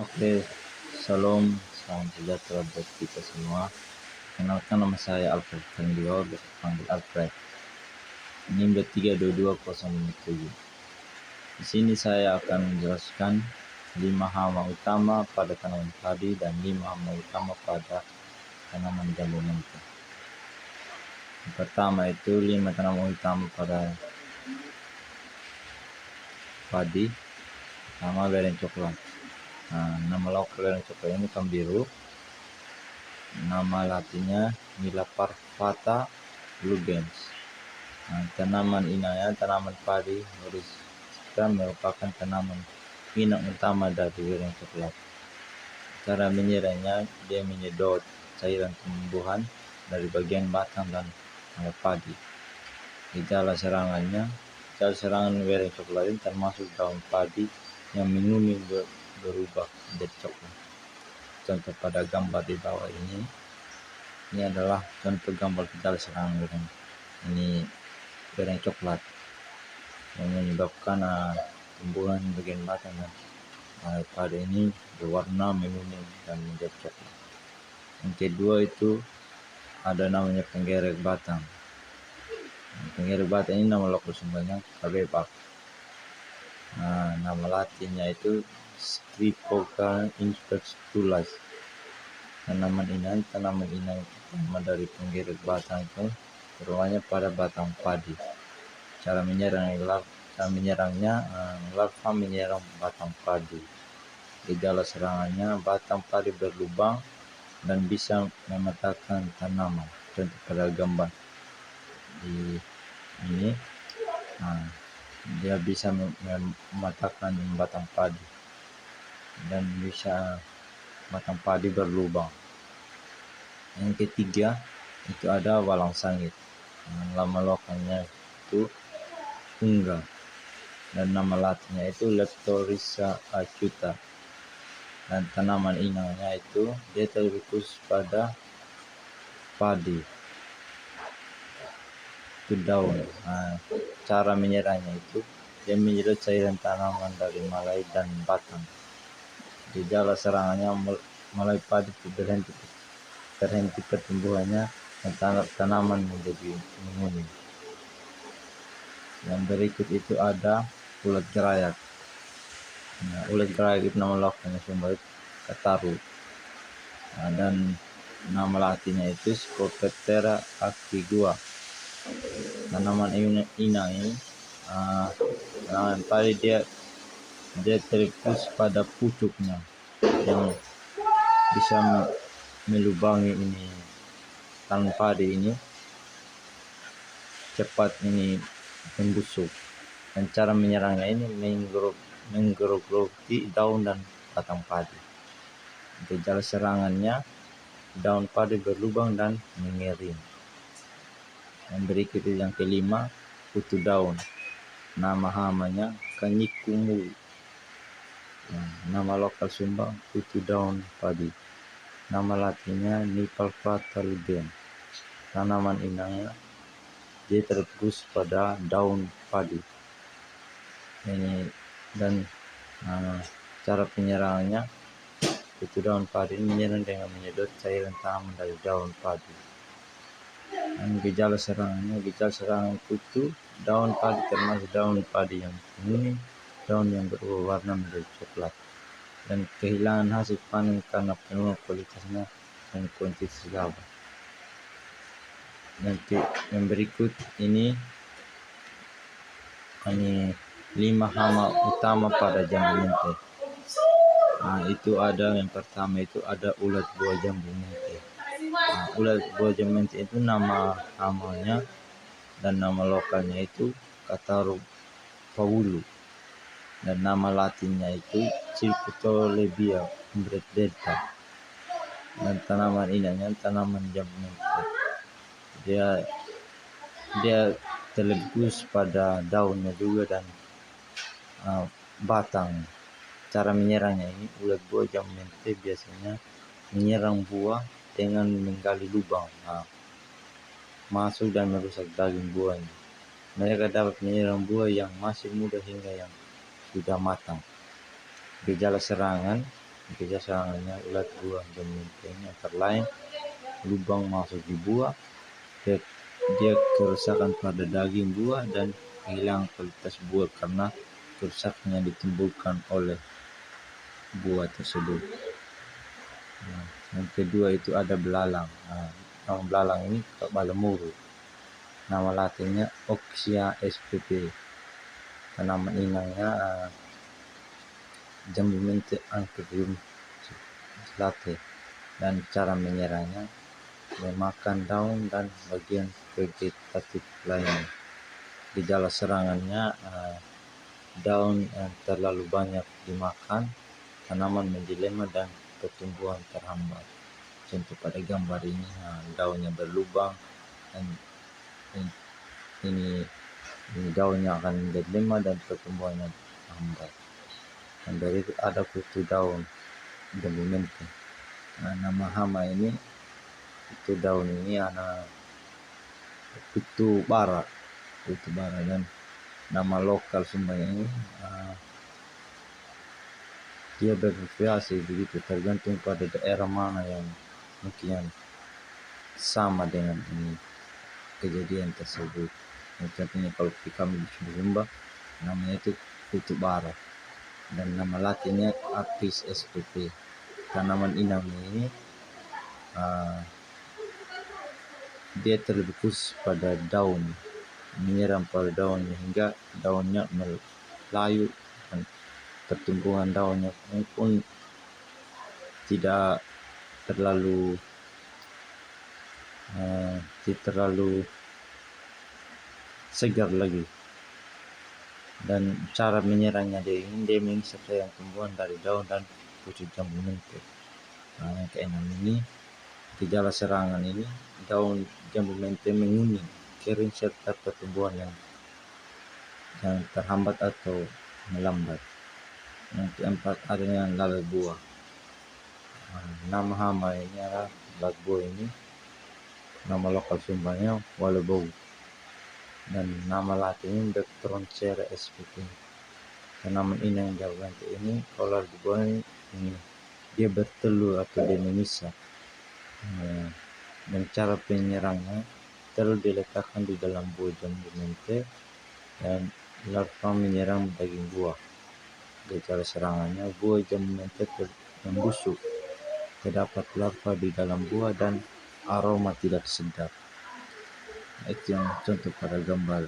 Oke, Salam, salam sejahtera buat kita semua. Kenalkan, nama saya Alfred Kandio, biasa panggil Alfred. Ini 232207. Di sini saya akan menjelaskan 5 hama utama pada tanaman padi dan 5 hama utama pada tanaman jambu mentah. Yang pertama itu 5 tanaman utama pada padi. Nama lereng coklat. Nama lokal lereng coklat ini kambiru. Nama latinnya Milaparvata lugens. Tanaman inangnya tanaman padi Morisca merupakan tanaman inang utama dari lereng coklat. Cara menyerangnya, dia menyedot cairan tumbuhan dari bagian batang dan padi. Gejala serangan lereng coklat ini termasuk daun padi yang menguning berubah menjadi coklat. Contoh pada gambar di bawah ini adalah contoh gambar gejala serangan lereng coklat yang menyebabkan tumbuhan bagian batang dan padi ini berwarna menguning dan menjadi coklat. Yang kedua itu ada namanya penggerek batang. Penggerek batang ini nama lokal sumbernya kabebak. Nama latinnya itu Stripoga inspectulus. Tanaman inang dari penggerek batang itu berwarna pada batang padi. Cara menyerangnya, larva menyerang batang padi. Gejala serangannya, batang padi berlubang dan bisa mematakan tanaman. Contoh pada gambar di ini, dia bisa mematahkan batang padi dan bisa batang padi berlubang. Yang ketiga itu ada walang sangit. Nama lokalnya itu Ungga dan nama latinnya itu Leptorisa acuta. Dan tanaman inangnya itu dia terfokus pada padi itu daun. Cara menyerangnya itu dia menyedot cairan tanaman dari malai dan batang. Gejala serangannya, malai padi terhenti pertumbuhannya dan tanaman menjadi menguning. Yang berikut itu ada ulat gerayak. Ulat gerayak itu nama lokalnya sumber Kataru, dan nama latinnya itu Scopeteria actigua. Tanaman inang ini tanaman padi dia terfokus pada pucuknya yang bisa melubangi tanaman padi ini cepat membusuk. Dan cara menyerangnya ini menggerogoti daun dan batang padi. Gejala serangannya, daun padi berlubang dan mengering. Yang berikut yang kelima, kutu daun. Nama hamanya Kanikumu. Nama lokal Sumba kutu daun padi. Nama latinnya Nipalvata lugens. Tanaman inangnya dia terfokus pada daun padi. Dan cara penyerangannya, kutu daun padi menyerang dengan menyedot cairan tanaman dari daun padi. Dan gejala serangan kutu daun padi termasuk daun padi yang menguning, daun yang berubah warna menjadi coklat, dan kehilangan hasil panen karena penurunan kualitasnya dan kuantitas gabah. Yang berikut ini 5 hama utama pada jambu menteh. Itu ada yang pertama itu ada ulat buah jambu menteh. Ulat buah jambu menteh itu nama hamanya dan nama lokalnya itu Kataru paulu, dan nama latinnya itu Ciputolebbia delta. Dan tanaman inangnya tanaman jambu menteh. Dia terfokus pada daunnya juga dan batang. Cara menyerangnya ini, ulat buah jambu menteh biasanya menyerang buah dengan menggali lubang, masuk dan merusak daging buahnya. Mereka dapat menyerang buah yang masih muda hingga yang sudah matang. Gejala serangan, Bekerja serangannya ulat buah jambu mente ini antara lain lubang masuk di buah, dia kerusakan pada daging buah dan kehilangan kualitas buah karena kerusakan yang ditimbulkan oleh buah tersebut. Nah, yang kedua itu ada belalang. Nama belalang ini balamuru. Nama latinnya Oxia spp. Tanaman inangnya jambu mente Anthurium salate, dan cara menyerangnya memakan daun dan bagian vegetatif lainnya. Gejala serangannya daun yang terlalu banyak dimakan, tanaman menjelma dan pertumbuhan terhambat. Contoh pada gambar ini daunnya berlubang dan ini daunnya akan menjelma dan pertumbuhannya terhambat. Dan dari itu ada kutu daun jambu mente. Nama hama ini kutu daun ini anak kutu bara dan nama lokal Sumbanya ini dia bervariasi begitu tergantung pada daerah mana yang mungkin sama dengan ini kejadian tersebut. Contohnya kalau kami di Sumba namanya itu kutu bara dan nama latinnya Apis spp. Tanaman inang ini dia terlebih khusus pada daun, menyerang pada daunnya hingga daunnya melayu dan pertumbuhan daunnya pun tidak terlalu segar lagi. Dan cara menyerangnya dia menghisap yang tumbuhan dari daun dan pucuk jambu mente. Yang keenam ini gejala serangan ini daun jambu mente menguning, kering serta pertumbuhan yang terhambat atau melambat. Yang keempat adanya lalat buah. Nama hama ini adalah lalat buah ini nama lokal Sumbanya walebou dan nama latinnya Bectroncera spp. Tanaman inang jambu mente ini kalau lalat buah ini dia bertelur atau dia menyisa. Dan cara penyerangnya telur diletakkan di dalam buah jambu mente dan larva menyerang daging buah. Gejala serangannya buah jambu mente membusuk, terdapat larva di dalam buah dan aroma tidak sedap. Itu yang contoh pada gambar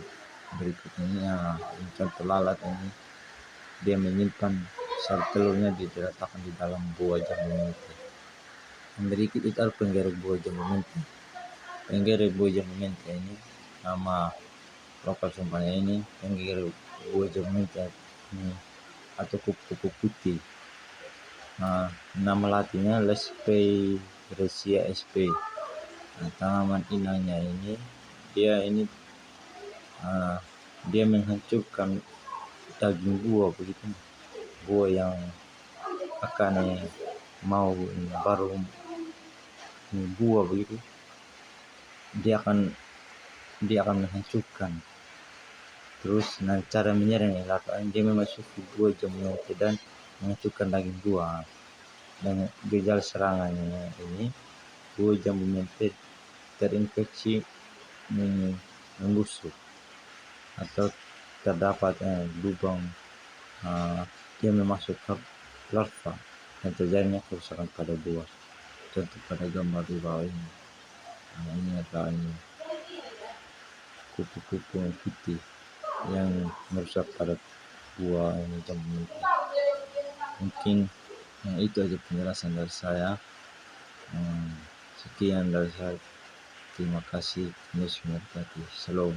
berikut ini. Contoh lalat ini dia menyimpan sel telurnya diletakkan di dalam buah jambu mente. Yang berikut itu adalah penggerek buah jambu mente. Penggerek buah jambu mente ini nama lokal Sumbanya ini penggerek buah jambu mente ini atau kupu-kupu putih. Nama latinnya Lesperesia sp. Tanaman inangnya ini dia menghancurkan daging buah begitu, buah yang akan mau baru buah begitu, dia akan menghancurkan. Terus cara menyerang dia memasuki buah jambu mente dan menghancurkan daging buah. Dan gejala serangannya ini buah jambu mente terinfeksi membusuk atau terdapat lubang, dia memasukkan larva dan terjadinya kerusakan pada buah. Contoh pada gambar di bawah ini. Ini adalah kupu-kupu putih yang merusak pada buah ini jambu mente. Mungkin itu aja penjelasan dari saya. Sekian dari saya. Terima kasih. Yesus memberkati. Shalom.